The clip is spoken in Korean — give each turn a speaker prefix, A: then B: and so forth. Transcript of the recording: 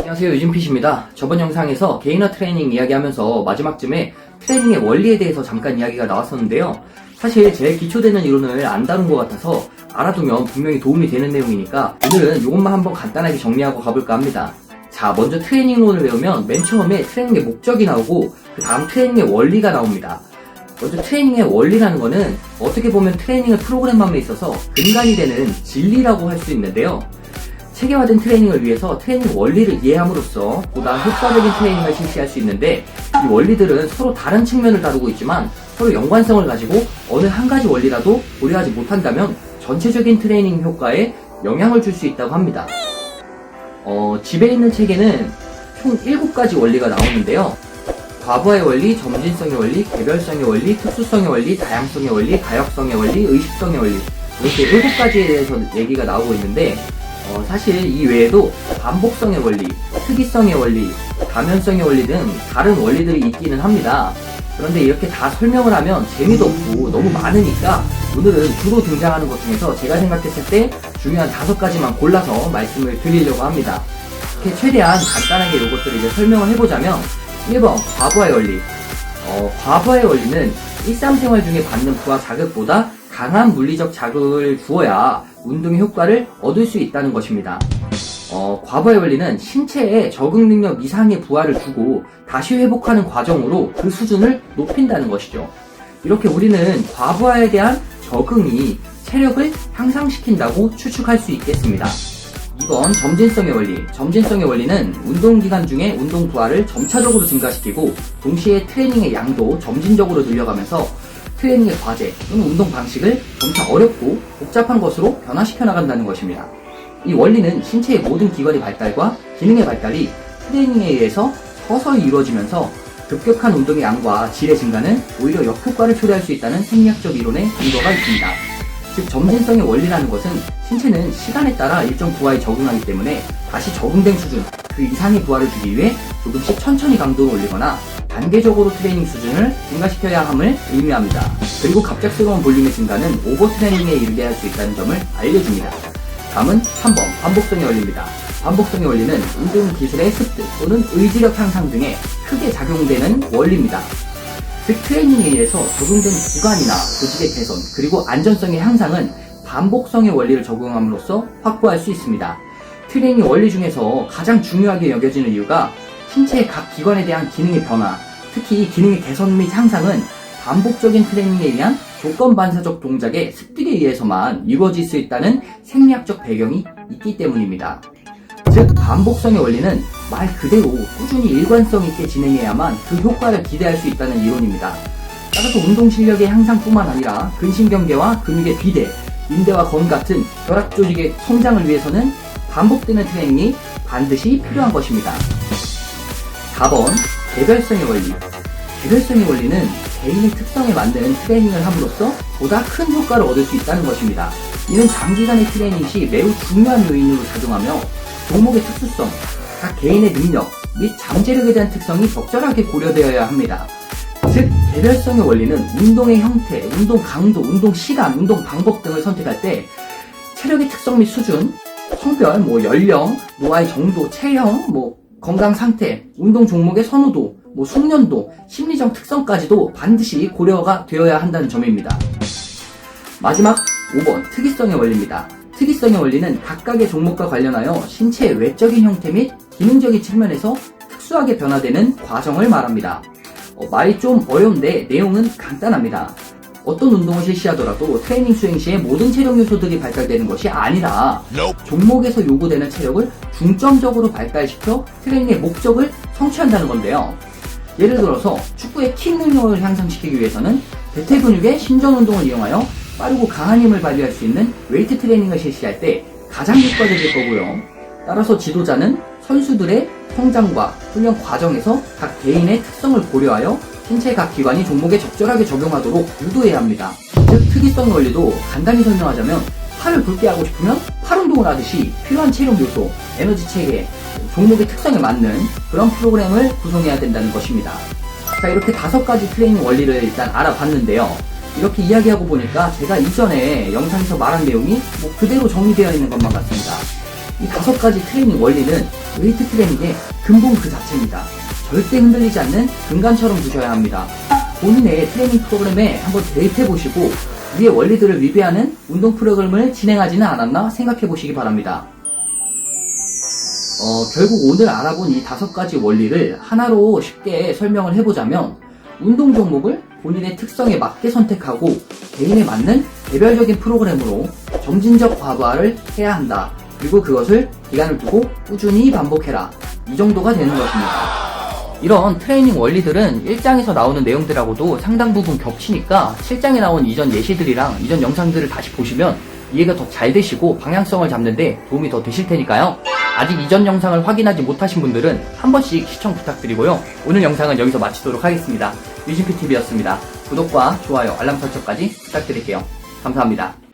A: 안녕하세요, 유진핏입니다. 저번 영상에서 개인화 트레이닝 이야기하면서 마지막쯤에 트레이닝의 원리에 대해서 잠깐 이야기가 나왔었는데요. 사실 제일 기초되는 이론을 안 다룬 것 같아서 알아두면 분명히 도움이 되는 내용이니까 오늘은 이것만 한번 간단하게 정리하고 가볼까 합니다. 자, 먼저 트레이닝론을 배우면 맨 처음에 트레이닝의 목적이 나오고 그 다음 트레이닝의 원리가 나옵니다. 먼저 트레이닝의 원리라는 거는 어떻게 보면 트레이닝을 프로그램함에 있어서 근간이 되는 진리라고 할 수 있는데요. 체계화된 트레이닝을 위해서 트레이닝 원리를 이해함으로써 보다 효과적인 트레이닝을 실시할 수 있는데, 이 원리들은 서로 다른 측면을 다루고 있지만 서로 연관성을 가지고 어느 한 가지 원리라도 고려하지 못한다면 전체적인 트레이닝 효과에 영향을 줄 수 있다고 합니다. 집에 있는 책에는 총 7가지 원리가 나오는데요. 과부하의 원리, 점진성의 원리, 개별성의 원리, 특수성의 원리, 다양성의 원리, 가역성의 원리, 의식성의 원리, 이렇게 7가지에 대해서 얘기가 나오고 있는데, 사실 이 외에도 반복성의 원리, 특이성의 원리, 가면성의 원리 등 다른 원리들이 있기는 합니다. 그런데 이렇게 다 설명을 하면 재미도 없고 너무 많으니까 오늘은 주로 등장하는 것 중에서 제가 생각했을 때 중요한 5가지만 골라서 말씀을 드리려고 합니다. 이렇게 최대한 간단하게 이것들을 이제 설명을 해보자면, 1번 과부하의 원리. 과부하의 원리는 일상생활 중에 받는 부하 자극보다 강한 물리적 자극을 주어야 운동의 효과를 얻을 수 있다는 것입니다. 과부하의 원리는 신체에 적응 능력 이상의 부하를 주고 다시 회복하는 과정으로 그 수준을 높인다는 것이죠. 이렇게 우리는 과부하에 대한 적응이 체력을 향상시킨다고 추측할 수 있겠습니다. 2번 점진성의 원리. 점진성의 원리는 운동기간 중에 운동 부하를 점차적으로 증가시키고 동시에 트레이닝의 양도 점진적으로 늘려가면서 트레이닝의 과제 또는 운동 방식을 점차 어렵고 복잡한 것으로 변화시켜 나간다는 것입니다. 이 원리는 신체의 모든 기관의 발달과 기능의 발달이 트레이닝에 의해서 서서히 이루어지면서 급격한 운동의 양과 질의 증가는 오히려 역효과를 초래할 수 있다는 생리학적 이론의 근거가 있습니다. 즉, 점진성의 원리라는 것은 신체는 시간에 따라 일정 부하에 적응하기 때문에 다시 적응된 수준, 그 이상의 부하를 주기 위해 조금씩 천천히 강도를 올리거나 단계적으로 트레이닝 수준을 증가시켜야 함을 의미합니다. 그리고 갑작스러운 볼륨의 증가는 오버트레이닝에 이르게 할 수 있다는 점을 알려줍니다. 다음은 3번 반복성의 원리입니다. 반복성의 원리는 운동 기술의 습득 또는 의지력 향상 등에 크게 작용되는 원리입니다. 즉, 트레이닝에 의해서 적용된 기관이나 조직의 개선 그리고 안전성의 향상은 반복성의 원리를 적용함으로써 확보할 수 있습니다. 트레이닝 원리 중에서 가장 중요하게 여겨지는 이유가 신체의 각 기관에 대한 기능의 변화, 특히 기능의 개선 및 향상은 반복적인 트레이닝에 의한 조건 반사적 동작의 습득에 의해서만 이루어질 수 있다는 생리학적 배경이 있기 때문입니다. 즉, 반복성의 원리는 말 그대로 꾸준히 일관성 있게 진행해야만 그 효과를 기대할 수 있다는 이론입니다. 따라서 운동 실력의 향상뿐만 아니라 근신경계와 근육의 비대, 인대와 건 같은 혈압 조직의 성장을 위해서는 반복되는 트레이닝이 반드시 필요한 것입니다. 4번 개별성의 원리. 개별성의 원리는 개인의 특성에 맞는 트레이닝을 함으로써 보다 큰 효과를 얻을 수 있다는 것입니다. 이는 장기간의 트레이닝 시 매우 중요한 요인으로 작용하며 종목의 특수성, 각 개인의 능력 및 잠재력에 대한 특성이 적절하게 고려되어야 합니다. 즉, 개별성의 원리는 운동의 형태, 운동 강도, 운동 시간, 운동 방법 등을 선택할 때 체력의 특성 및 수준, 성별, 연령, 노화의 정도, 체형, 건강 상태, 운동 종목의 선호도, 숙련도, 심리적 특성까지도 반드시 고려가 되어야 한다는 점입니다. 마지막 5번 특이성의 원리입니다. 특이성의 원리는 각각의 종목과 관련하여 신체의 외적인 형태 및 기능적인 측면에서 특수하게 변화되는 과정을 말합니다. 말이 좀 어려운데 내용은 간단합니다. 어떤 운동을 실시하더라도 트레이닝 수행 시에 모든 체력 요소들이 발달되는 것이 아니라 종목에서 요구되는 체력을 중점적으로 발달시켜 트레이닝의 목적을 성취한다는 건데요. 예를 들어서 축구의 킥 능력을 향상시키기 위해서는 대퇴 근육의 신전 운동을 이용하여 빠르고 강한 힘을 발휘할 수 있는 웨이트 트레이닝을 실시할 때 가장 효과적일 거고요. 따라서 지도자는 선수들의 성장과 훈련 과정에서 각 개인의 특성을 고려하여 신체 각 기관이 종목에 적절하게 적용하도록 유도해야 합니다. 즉, 특이성의 원리도 간단히 설명하자면 팔을 굵게 하고 싶으면 팔 운동을 하듯이 필요한 체력 요소, 에너지 체계, 종목의 특성에 맞는 그런 프로그램을 구성해야 된다는 것입니다. 자, 이렇게 5가지 트레이닝 원리를 일단 알아봤는데요. 이렇게 이야기하고 보니까 제가 이전에 영상에서 말한 내용이 그대로 정리되어 있는 것만 같습니다. 이 5가지 트레이닝 원리는 웨이트 트레이닝의 근본 그 자체입니다. 절대 흔들리지 않는 근간처럼 두셔야 합니다. 본인의 트레이닝 프로그램에 한번 대입해보시고 위의 원리들을 위배하는 운동 프로그램을 진행하지는 않았나 생각해보시기 바랍니다. 결국 오늘 알아본 이 5가지 원리를 하나로 쉽게 설명을 해보자면 운동 종목을 본인의 특성에 맞게 선택하고 개인에 맞는 개별적인 프로그램으로 점진적 과부하를 해야 한다. 그리고 그것을 기간을 두고 꾸준히 반복해라. 이 정도가 되는 것입니다. 이런 트레이닝 원리들은 1장에서 나오는 내용들하고도 상당 부분 겹치니까 7장에 나온 이전 예시들이랑 이전 영상들을 다시 보시면 이해가 더 잘 되시고 방향성을 잡는데 도움이 더 되실 테니까요. 아직 이전 영상을 확인하지 못하신 분들은 한 번씩 시청 부탁드리고요. 오늘 영상은 여기서 마치도록 하겠습니다. 유진PTV였습니다. 구독과 좋아요, 알람 설정까지 부탁드릴게요. 감사합니다.